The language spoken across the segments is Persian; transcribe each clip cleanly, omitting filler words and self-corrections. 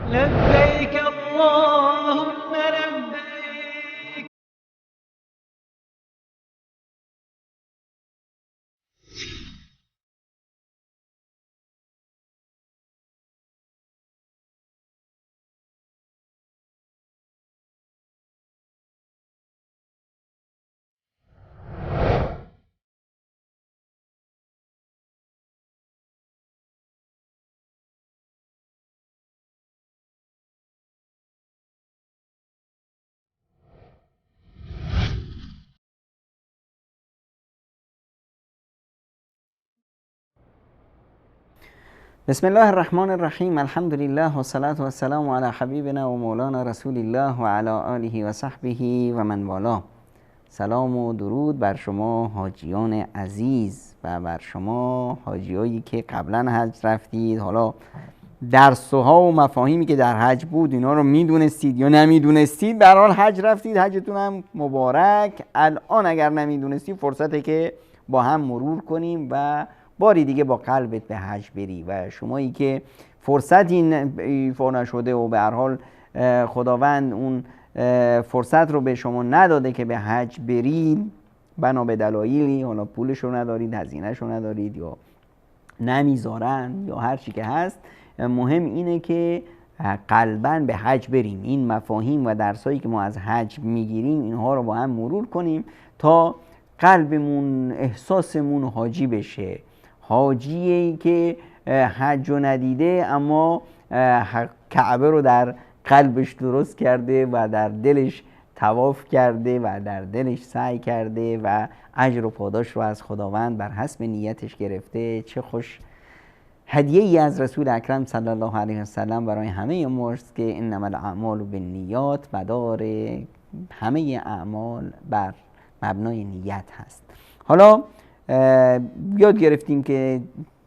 لبيك اللهم لبيك. بسم الله الرحمن الرحیم. الحمد لله و الصلاة و السلام علی حبیبنا و مولانا رسول الله و علی آله و صحبه و من والاه. سلام و درود بر شما حاجیان عزیز و بر شما حاجیایی که قبلا حج رفتید، حالا درس‌ها و مفاهیمی که در حج بود اینا رو میدونستید یا نمیدونستید، به هر حال حج رفتید، حجتون هم مبارک. الان اگر نمیدونستید فرصته که با هم مرور کنیم و باری دیگه با قلبت به حج بری. و شمایی که فرصت این ایفا نشده و به هر حال خداوند اون فرصت رو به شما نداده که به حج برید بنا به دلایلی، حالا پولش رو ندارید، هزینه‌ش رو ندارید یا نمیذارن یا هر چی که هست، مهم اینه که قلباً به حج بریم. این مفاهیم و درسایی که ما از حج میگیریم اینها رو با هم مرور کنیم تا قلبمون، احساسمون حاجی بشه. حاجیه که حج رو ندیده اما کعبه رو در قلبش درست کرده و در دلش طواف کرده و در دلش سعی کرده و اجر و پاداش رو از خداوند بر حسب نیتش گرفته. چه خوش هدیه ای از رسول اکرم صلی الله علیه و سلم برای همه ماست که انما الاعمال بالنیات، مدار همه اعمال بر مبنای نیت هست. حالا یاد گرفتیم که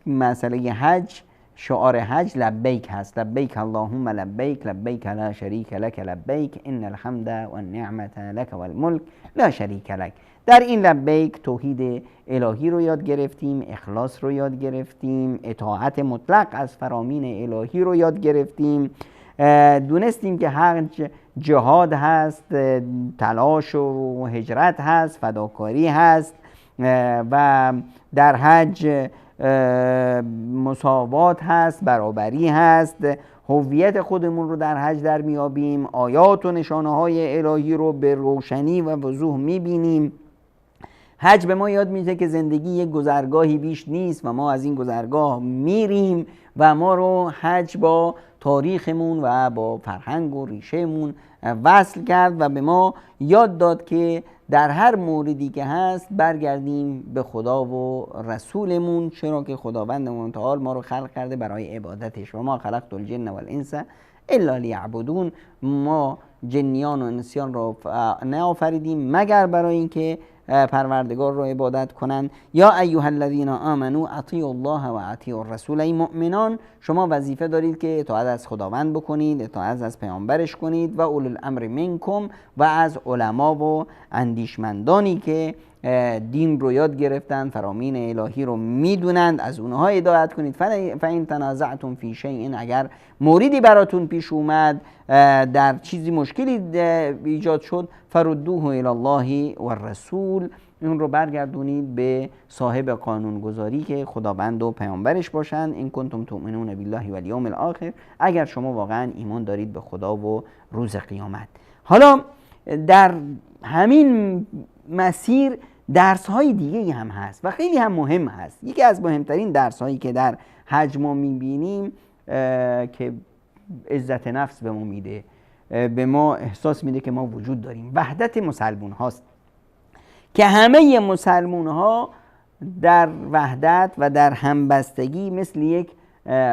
مسئله حج، شعار حج لبیک هست. لبیک اللهم لبیک، لبیک لا شریک لک لبیک، ان الحمد و النعمت لک و الملک لا شریک لک. در این لبیک توحید الهی رو یاد گرفتیم، اخلاص رو یاد گرفتیم، اطاعت مطلق از فرامین الهی رو یاد گرفتیم. دونستیم که حج جهاد هست، تلاش و هجرت هست، فداکاری هست و در حج مساوات هست، برابری هست. هویت خودمون رو در حج در میابیم، آیات و نشانه های الهی رو به روشنی و وضوح میبینیم. حج به ما یاد میده که زندگی یک گذرگاهی بیش نیست و ما از این گذرگاه میریم و ما رو حج با تاریخمون و با فرهنگ و ریشهمون وصل کرد و به ما یاد داد که در هر موردی که هست برگردیم به خدا و رسولمون، چرا که خداوند متعال ما رو خلق کرده برای عبادتش. و ما خلقت الجن والانس الا لیعبدون. ما جنیان و انسیان رو نآفریدیم مگر برای اینکه پروردگار رو عبادت کنن. یا ایها الذین آمنوا اطیعوا الله و اطیعوا الرسول. ای مؤمنان شما وظیفه دارید که اطاعت از خداوند بکنید، اطاعت از پیامبرش کنید، و اولو الامر منکم، و از علما و اندیشمندانی که دین رو یاد گرفتن، فرامین الهی رو میدونند، از اونها هدایت کنید. فإن تنازعتم فی شیء، اگر موردی براتون پیش اومد، در چیزی مشکلی ایجاد شد، فردوه الی الله و الرسول، اون رو برگردونید به صاحب قانونگذاری که خداوند و پیامبرش باشند. این کنتم تؤمنون بالله و الیوم الاخر، اگر شما واقعا ایمان دارید به خدا و روز قیامت. حالا در همین مسیر درس های دیگه هم هست و خیلی هم مهم هست. یکی از مهمترین درس هایی که در حج ما میبینیم که عزت نفس به ما میده، به ما احساس میده که ما وجود داریم، وحدت مسلمون هاست که همه مسلمون ها در وحدت و در همبستگی مثل یک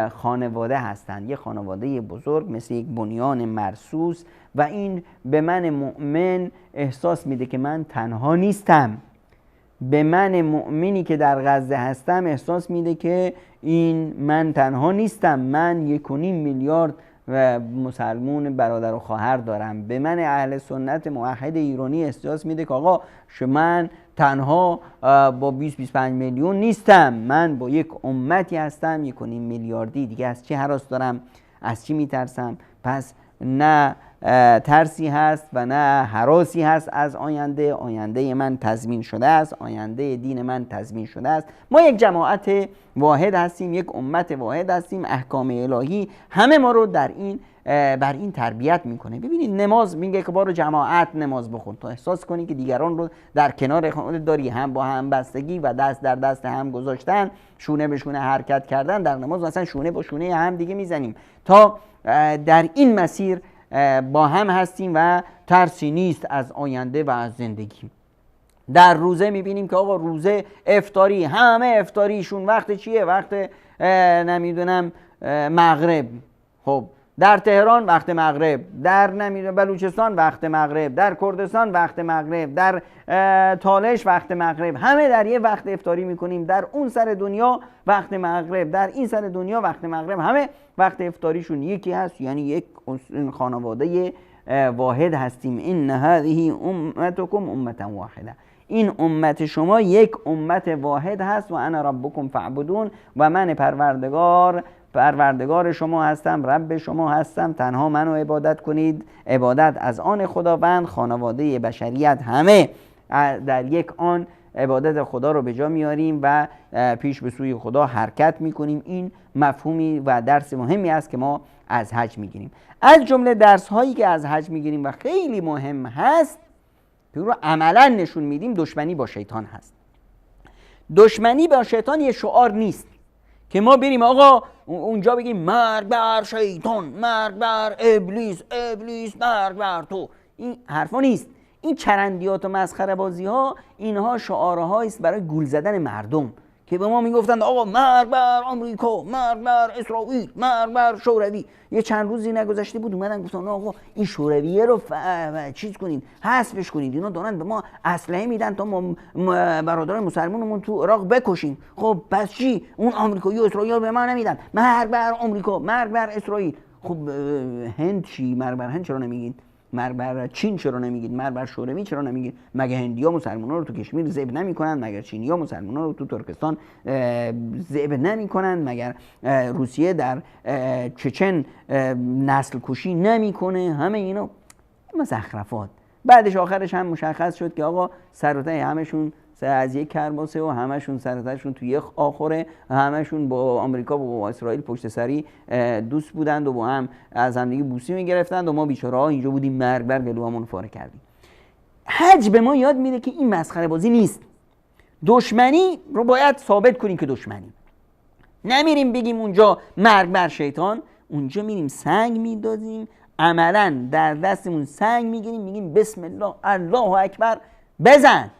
خانواده هستند، یک خانواده بزرگ، مثل یک بنیان مرصوص. و این به من مؤمن احساس میده که من تنها نیستم. به من مؤمنی که در غزه هستم احساس میده که این من تنها نیستم، من 1.5 میلیارد و مسلمون برادر و خواهر دارم. به من اهل سنت موحد ایرانی احساس میده که آقا من تنها با 20-25 میلیون نیستم، من با یک امتی هستم 1.5 میلیاردی. دیگه از چه هراس دارم از چی میترسم؟ پس نه ترسی هست و نه هراسی هست از آینده. آینده من تضمین شده است، آینده دین من تضمین شده است. ما یک جماعت واحد هستیم، یک امت واحد هستیم. احکام الهی همه ما رو بر این تربیت میکنه. ببینید نماز میگه که بارو جماعت نماز بخون تا احساس کنی که دیگران رو در کنار خودت داری، هم با هم بستگی و دست در دست هم گذاشتن، شونه به شونه حرکت کردن در نماز. مثلا شونه با شونه هم دیگه میزنیم تا در این مسیر با هم هستیم و ترسی نیست از آینده و از زندگی. در روزه میبینیم که آقا روزه افطاری، همه افطاریشون وقت چیه؟ وقت نمیدونم مغرب. خب در تهران وقت مغرب، در نمیدونم بلوچستان وقت مغرب، در کردستان وقت مغرب، در تالش وقت مغرب، همه در یه وقت افطاری میکنیم. در اون سر دنیا وقت مغرب، در این سر دنیا وقت مغرب، همه وقت افطاریشون یکی هست. یعنی یک خانواده واحد هستیم. این هذه امتکم امه واحده، این امت شما یک امت واحد هست. و انا ربکم فاعبدون، و من پروردگار شما هستم، رب شما هستم، تنها منو عبادت کنید. عبادت از آن خداوند، خانواده بشریت همه در یک آن عبادت خدا رو به جا میاریم و پیش به سوی خدا حرکت میکنیم. این مفهومی و درس مهمی است که ما از حج میگیریم. از جمله درس هایی که از حج میگیریم و خیلی مهم هست که رو عملا نشون میدیم، دشمنی با شیطان هست. دشمنی با شیطان یه شعار نیست که ما بریم آقا اونجا بگیم مرگ بر شیطان، مرگ بر ابلیس، ابلیس مرگ بر تو. این حرفا نیست. این چرندیات و مسخره بازی ها، اینها شعارهایی است برای گول زدن مردم که به ما میگفتند آقا مرگ بر آمریکا، مرگ بر اسرائیل، مرگ بر شوروی. یه چند روزی نگذشته بود اومدن گفتن آقا این شورویه رو چیز کنین، حذفش کنین، اینا دارن به ما اسلحه میدن تا ما برادرای مسلمانمون تو عراق بکشیم. خب پس چی؟ اون آمریکایی و اسرائیل به ما نمیدن. مرگ بر آمریکا، مرگ بر اسرائیل. خب هند چی؟ مرگ بر هند چرا نمیگین؟ مرگ بر چین چرا نمیگید؟ مرگ بر شوروی چرا نمیگید؟ مگه هندیا مسلمان‌ها رو تو کشمیر ذبح نمی‌کنن؟ مگر چینی‌ها مسلمان‌ها رو تو ترکستان ذبح نمی‌کنن؟ مگر روسیه در چچن نسل کشی نمی‌کنه؟ همه اینا مزخرفات. بعدش آخرش هم مشخص شد که آقا سر و ته همشون از یک کرباسه و همشون سر و تهشون توی یک آخره، همشون با آمریکا و با اسرائیل پشت سری دوست بودند و با هم از همدیگه بوسی میگرفتند و ما بیچاره‌ها اینجا بودیم مرگ بر گلومون پاره کردیم. حج به ما یاد میده که این مسخره بازی نیست. دشمنی رو باید ثابت کنیم که دشمنی. نمیریم بگیم اونجا مرگ بر شیطان، اونجا میریم سنگ میدازیم، عملا در دستمون سنگ میگیریم، میگیم بسم الله الله اکبر، بزن،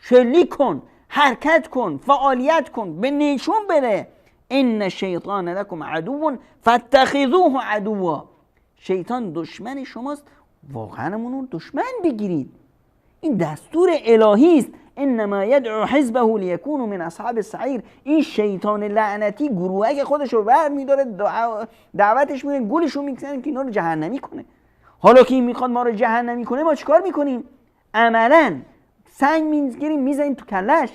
شلیک کن، حرکت کن، فعالیت کن، به نشون بده ان شیطان لکم عدو فاتخذوه عدوا. شیطان دشمن شماست، واقعا اونو دشمن بگیرید. این دستور الهی است. انما یدعو حزبه لیکونوا من اصحاب السعیر. این شیطان لعنتی گروهک خودش رو برمی‌داره، دعوتش میره، گولشو میکنه که اینا رو جهنمی کنه. حالا که این میخواد ما رو جهنمی کنه، ما چیکار میکنیم؟ عملاً سنگ میگیریم میزنیم تو کلش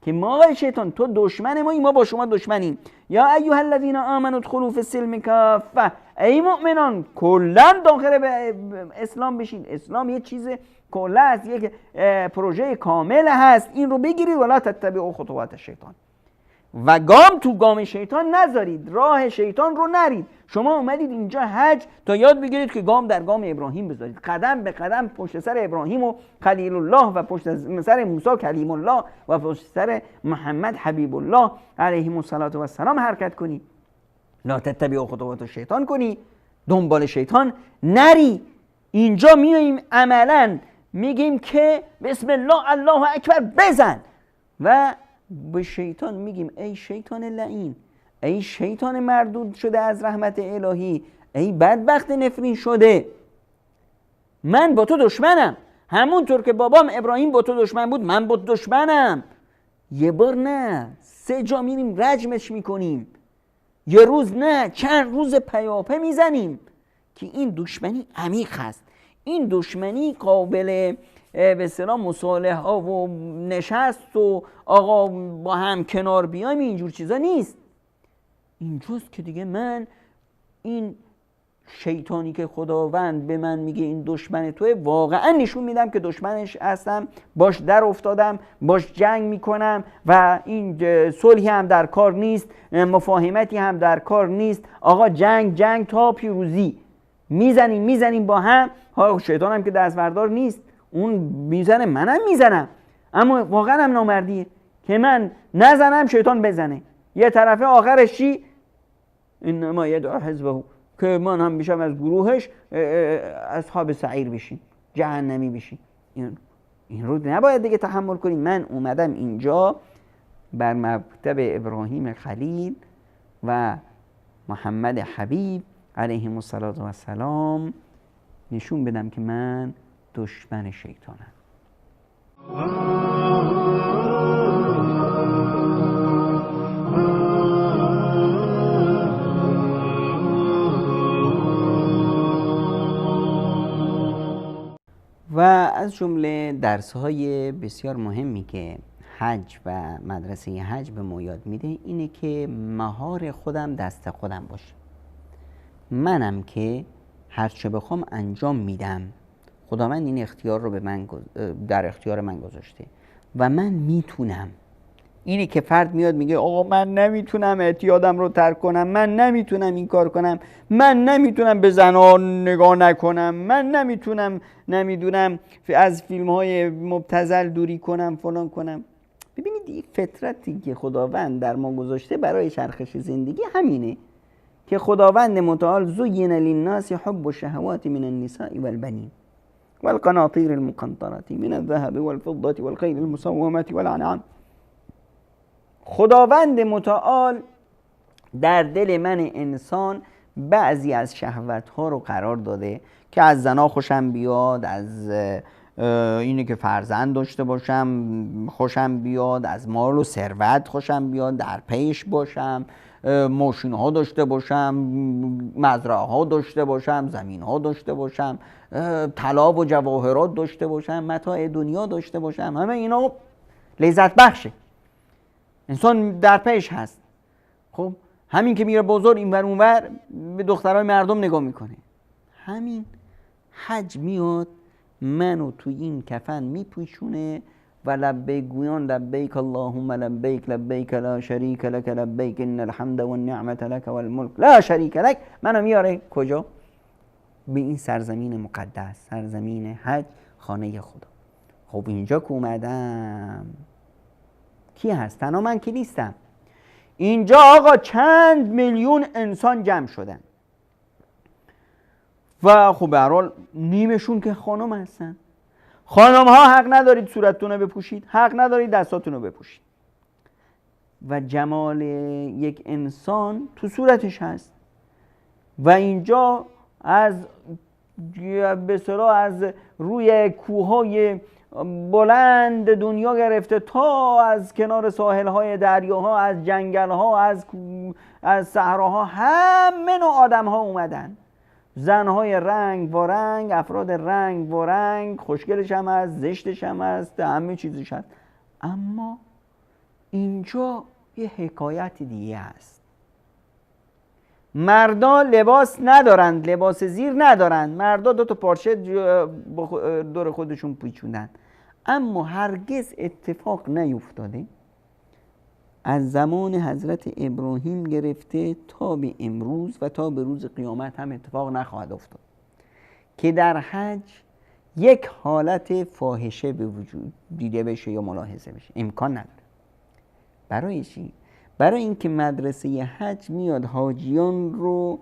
که ما شیطان تو دشمن ما با شما دشمنیم. یا ایها الذین آمنوا ادخلوا فی السلم کافه، ای مؤمنان کلا داخل به اسلام بشین. اسلام یه چیز کلا است، یک پروژه کامل هست. این رو بگیرید ولا تتبعوا خطوات الشیطان، و گام تو گام شیطان نذارید، راه شیطان رو نرید. شما اومدید اینجا حج تا یاد بگیرید که گام در گام ابراهیم بذارید، قدم به قدم پشت سر ابراهیم و خلیل الله و پشت سر موسی کلیم الله و پشت سر محمد حبیب الله علیهم السلام حرکت کنی. لا تتبعوا خطوات الشیطان کنی، دنبال شیطان نری. اینجا میاییم عملاً میگیم که بسم الله الله اکبر، بزن، و به شیطان میگیم ای شیطان لعین، ای شیطان مردود شده از رحمت الهی، ای بدبخت نفرین شده، من با تو دشمنم. همونطور که بابام ابراهیم با تو دشمن بود، من با تو دشمنم. یه بار نه 3 جا میریم رجمش میکنیم، یه روز نه چند روز پیاپی میزنیم که این دشمنی عمیق هست. این دشمنی قابل به اصطلاح مصالحه ها و نشست و آقا با هم کنار بیایم اینجور چیزا نیست. اینجاست که دیگه من این شیطانی که خداوند به من میگه این دشمن توه، واقعا نشون میدم که دشمنش هستم، باش در افتادم، باش جنگ میکنم و این صلحی هم در کار نیست، مفاهمتی هم در کار نیست. آقا جنگ تا پیروزی، میزنیم با هم. ها شیطان هم که دستبردار نیست، اون میزنه منم میزنم، اما واقعا هم نامردیه که من نزنم شیطان بزنه. یه طرفه آخرش چی؟ انما یدعو حزبه، که من هم میشم از گروهش اصحاب سعیر بشیم، جهنمی بشیم. این رو نباید دیگه تحمل کنیم. من اومدم اینجا بر مکتب ابراهیم خلیل و محمد حبیب علیهم السلام نشون بدم که من دشمن شیطانم. و از جمله درس‌های بسیار مهمی که حج و مدرسه حج به ما یاد میده اینه که مهار خودم دست خودم باشه. منم که هر چه بخوام انجام میدم. خداوند این اختیار رو به من در اختیار من گذاشته و من میتونم. اینه که فرد میاد میگه آقا من نمیتونم اعتیادم رو ترک کنم، من نمیتونم این کار کنم، من نمیتونم به زنان نگاه نکنم، من نمیدونم از فیلم های مبتذل دوری کنم، فلان کنم. ببینید این فطرتی که خداوند در ما گذاشته برای چرخش زندگی همینه که خداوند متعال زین للناس حب الشهوات من النساء والبنین والقناطیر المقنطرة من الذهب والفضة والخيل المسومة والأنعام. خداوند متعال در دل من انسان بعضی از شهوت‌ها رو قرار داده که از زنا خوشم بیاد، از اینه که فرزند داشته باشم خوشم بیاد، از مال و ثروت خوشم بیاد، در پیش باشم، ماشین‌ها داشته باشم، مزرعه‌ها داشته باشم، زمین‌ها داشته باشم، طلا و جواهرات داشته باشم، متاع دنیا داشته باشم. همه اینا لذت بخشه، انسان در پیش هست. خب همین که میره بازار این ور اون ور به دخترای مردم نگاه میکنه. همین حج میاد منو تو این کفن میپوشونه و لبیک گویان لبیک اللهم لبیک لبیک لا شریک لک لبیک ان الحمد والنعمت لک والملک لا شریک لک. منو میاره کجا؟ به این سرزمین مقدس، سرزمین حج، خانه خدا. خب اینجا که اومدم کی هست؟ تنها من که نیستم. اینجا آقا چند میلیون انسان جمع شدن و خب به هر حال نیمشون که خانم هستن. خانم ها حق ندارید صورتتون رو بپوشید، حق ندارید دستاتون رو بپوشید و جمال یک انسان تو صورتش هست. و اینجا از به اصطلاح از روی کوههای بلند دنیا گرفته تا از کنار ساحل‌های دریاها، از جنگل‌ها، از صحراها، همه نوع آدم‌ها اومدن. زن‌های رنگ و رنگ، افراد رنگ و رنگ، خوشگلش هم هست، زشتش هم هست، همه چیزش هست. اما اینجا یه حکایت دیگه هست. مردا لباس ندارند، لباس زیر ندارند. مردا 2 تا پارچه دور خودشون پیچوندن. اما هرگز اتفاق نیفتاده از زمان حضرت ابراهیم گرفته تا به امروز و تا به روز قیامت هم اتفاق نخواهد افتاد که در حج یک حالت فاحشه به وجود دیده بشه یا ملاحظه بشه. امکان نداره. برای چی؟ برای اینکه مدرسه حج میاد حاجیان رو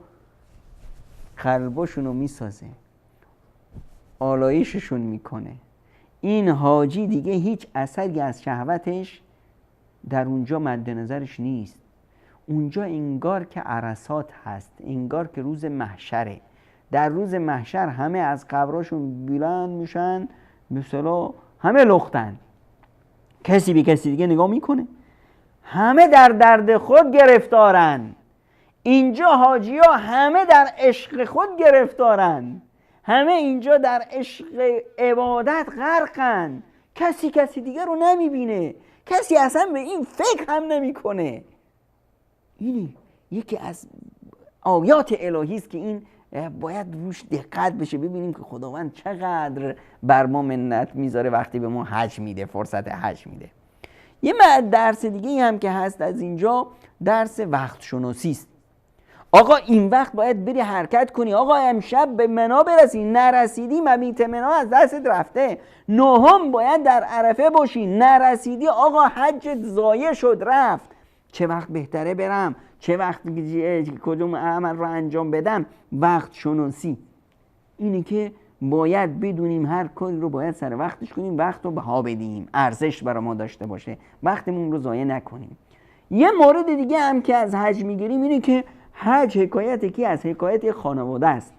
قلبشون رو میسازه، آلایششون میکنه. این حاجی دیگه هیچ اثری از شهوتش در اونجا مد نظرش نیست. اونجا انگار که عرصات هست، انگار که روز محشره. در روز محشر همه از قبراشون بلند میشن، مثلا همه لختن، کسی به کسی دیگه نگاه میکنه، همه در درد خود گرفتارن. اینجا حاجی ها همه در عشق خود گرفتارن، همه اینجا در عشق عبادت غرقن. کسی دیگه رو نمیبینه، کسی اصلا به این فکر هم نمیکنه. این یکی از آیات الهی است که این باید روش دقت بشه، ببینیم که خداوند چقدر بر ما منت میذاره وقتی به ما حج میده، فرصت حج میده. یه درس دیگه هم که هست از اینجا، درس وقت شناسی است. آقا این وقت باید بری حرکت کنی، آقا امشب به منا برسی، نرسیدی مبیت منا از دستت رفته، نهم باید در عرفه باشی، نرسیدی آقا حجت ضایع شد رفت. چه وقت بهتره برم، چه وقت کدوم عمل رو انجام بدم. وقت شناسی اینه که باید بدونیم هر کاری رو باید سر وقتش کنیم، وقت رو بها بدیم، ارزش برای ما داشته باشه، وقتمون رو ضایع نکنیم. یه مورد دیگه هم که از حج میگیریم اینه که حج حکایت کی از حکایت خانواده است.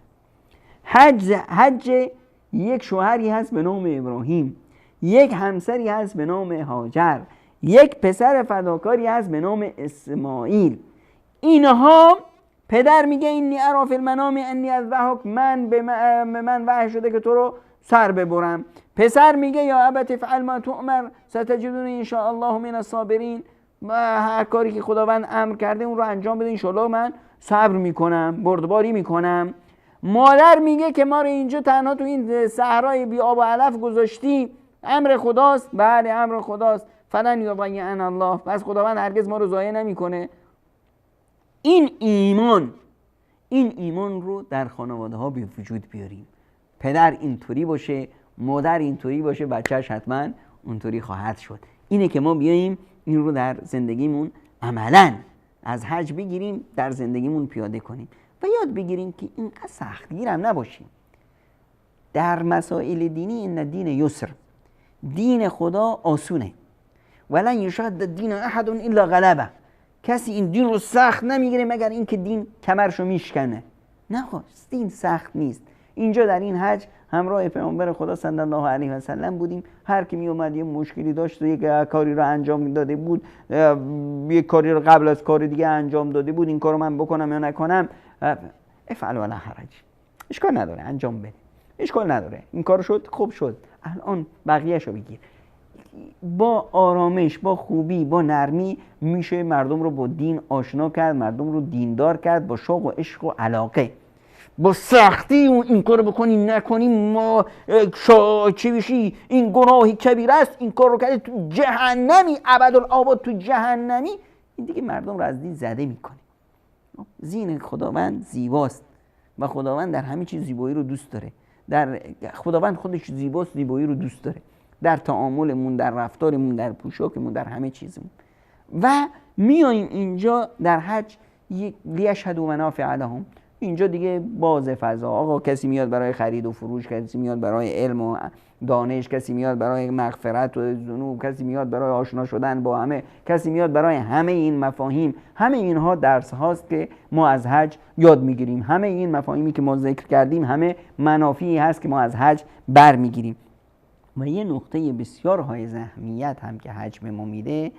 حج یک شوهری هست به نام ابراهیم، یک همسری هست به نام هاجر، یک پسر فداکاری هست به نام اسماعیل. اینها پدر میگه اینی ارا فی المنام انی اذبحک، من وحی شده که تو رو سر ببرم. پسر میگه یا ابت افعل ما تؤمر ستجدونی ان شاء الله من الصابرین، هر کاری که خداوند امر کرده اون رو انجام بده، انشالله من صبر میکنم، بردباری میکنم. مادر میگه که ما رو اینجا تنها تو این صحرای بی آب و علف گذاشتی، امر خداست. بله امر خداست. فلن یضیعنا الله، پس خداوند هرگز ما رو ضایع نمیکنه. این ایمان رو در خانواده ها به وجود بیاریم. پدر اینطوری باشه، مادر اینطوری باشه، بچهش حتما اونطوری خواهد شد. اینه که ما بیاییم این رو در زندگیمون عملاً از حج بگیریم، در زندگیمون پیاده کنیم و یاد بگیریم که اینقدر سختگیر هم نباشیم. در مسائل دینی این دین یسر، دین خدا آسونه. ولن یشهد الدین احد الا غلبه، کسی این دین رو سخت نمیگیره مگر اینکه دین کمرشو میشکنه. نه دین سخت نیست. اینجا در این حج همراه پیامبر خدا صلی الله علیه و سلم بودیم. هر کی می اومد یه مشکلی داشت و یک کاری رو انجام داده بود، یک کاری رو قبل از کار دیگه انجام داده بود، این کارو من بکنم یا نکنم، افعل ولا حرج، اشکال نداره انجام بده، اشکال نداره، این کار شد خوب شد، الان بقیه‌شو بگیر. با آرامش، با خوبی، با نرمی میشه مردم رو با دین آشنا کرد، مردم رو دیندار کرد، با شوق و عشق و علاقه. با سختی این کارو بکنی نکنی ما چی بشی، این گناهی کبیر است، این کار رو کردی تو جهنمی، ابدالآباد تو جهنمی، این دیگه مردم رو از دین زده میکنه. دین خداوند زیباست و خداوند در همه چیز زیبایی رو دوست داره. خداوند خودش زیباست، زیبایی رو دوست داره در تعاملمون، در رفتارمون، در پوشاکمون، در همه چیزمون. و میاییم اینجا در حج لیشهدوا منافع لهم، اینجا دیگه باز فضا. آقا کسی میاد برای خرید و فروش، کسی میاد برای علم و دانش، کسی میاد برای مغفرت و ذنوب، کسی میاد برای آشنا شدن با همه، کسی میاد برای همه این مفاهیم. همه اینها درس هاست که ما از حج یاد میگیریم. همه این مفاهیمی که ما ذکر کردیم همه منافعی هست که ما از حج برمیگیریم. و یه نقطه بسیار های اهمیت هم که حج به ما میده،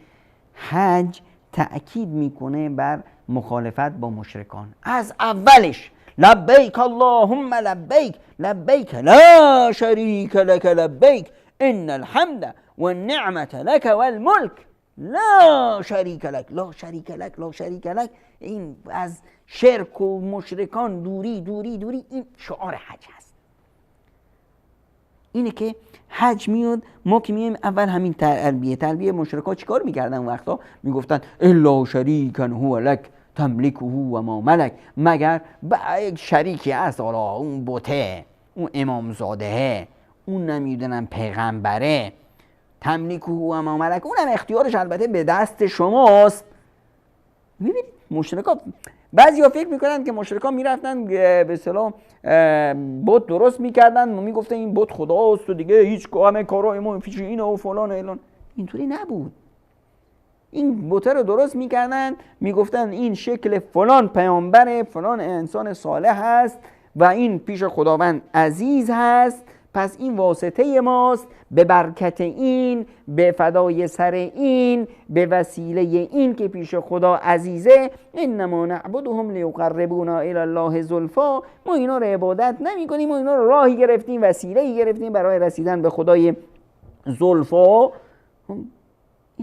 حج تأکید میکنه بر مخالفت با مشرکان. از اولش لبیک اللهم لبیک لبیک لا شریک لک لبیک ان الحمد والنعمة لك والملک لا شریک لک لا شریک لک لا شریک لک. این از شرک و مشرکان دوری دوری دوری، این شعار حج هست. اینه که حج میاد، ما که میایم اول همین تلبیه مشرکا چیکار میکردن اون وقتا؟ میگفتن الا شریکا هو لک تملکه و ما ملک، مگر یک شریکی هست، حالا اون بته، اون امامزاده، اون نمیدونم پیغمبره، تملکه و ما ملک، اونم اختیارش البته به دست شماست. ببینید مشرکا، بعضیا فکر میکنن که مشرکان میرفتن به اصطلاح بت درست میکردن و میگفتن این بت خداست و دیگه هیچ همه کارهای ما پیش اینه و فلان اعلان. اینطوری نبود. این بت رو درست میکردن، میگفتن این شکل فلان پیامبر، فلان انسان صالح هست و این پیش خداوند عزیز هست، پس این واسطه ماست، به برکت این، به فدای سر این، به وسیله این که پیش خدا عزیزه، انما نعبدهم لیقربونا الی الله زلفا، ما اینا رو عبادت نمی کنیم، ما اینا رو راهی گرفتیم، وسیله‌ای گرفتیم برای رسیدن به خدای زلفا.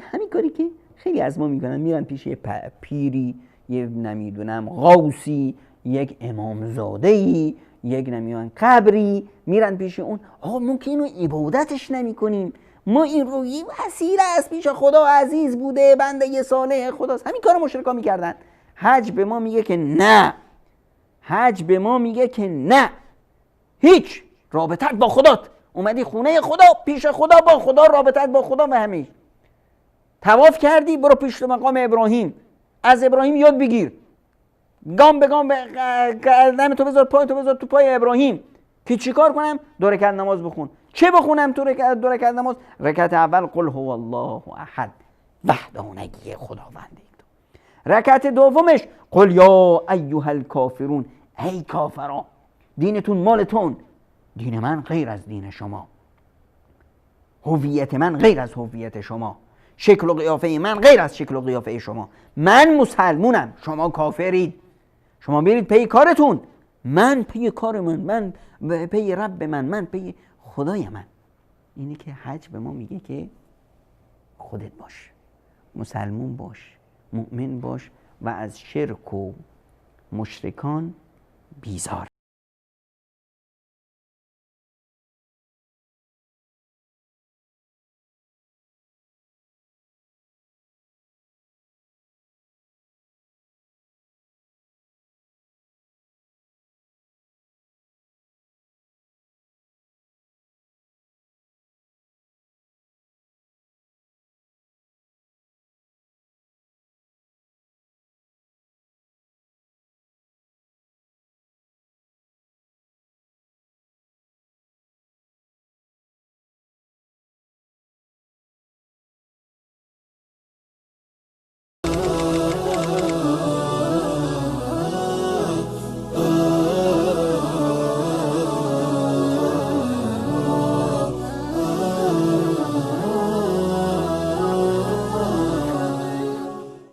همین کاری که خیلی از ما میکنن، میرن پیش یه پیری، یه نمیدونم غوثی، یک امامزاده‌ای، یک نمیان قبری، میرن پیش اون. آقا ما که اینو عبادتش نمی کنیم، ما این رو یه وسیله است پیش خدا، عزیز بوده، بنده صالح خداست. همین کارو مشرکا میکردن. حج به ما میگه که نه، حج به ما میگه که نه، هیچ رابطت با خدات، اومدی خونه خدا، پیش خدا، با خدا، رابطت با خدا و همه. طواف کردی، برو پیش مقام ابراهیم، از ابراهیم یاد بگیر، گام به گام قدم تو بذار، پای تو بذار تو پای ابراهیم. که چیکار کنم؟ 2 رکعت نماز بخون. چه بخونم تو 2 رکعت نماز؟ رکعت اول قل هو الله احد وحدانگی خداوند. رکعت دومش قل یا ایها الکافرون، ای کافران، دینتون مالتون، دین من غیر از دین شما، هویت من غیر از هویت شما، شکل و قیافه من غیر از شکل و قیافه شما. من مسلمونم، شما کافرید. شما برید پی کارتون، من پی کار من پی رب من پی خدای من. اینه که حج به ما میگه که خودت باش، مسلمون باش، مؤمن باش و از شرک و مشرکان بیزار.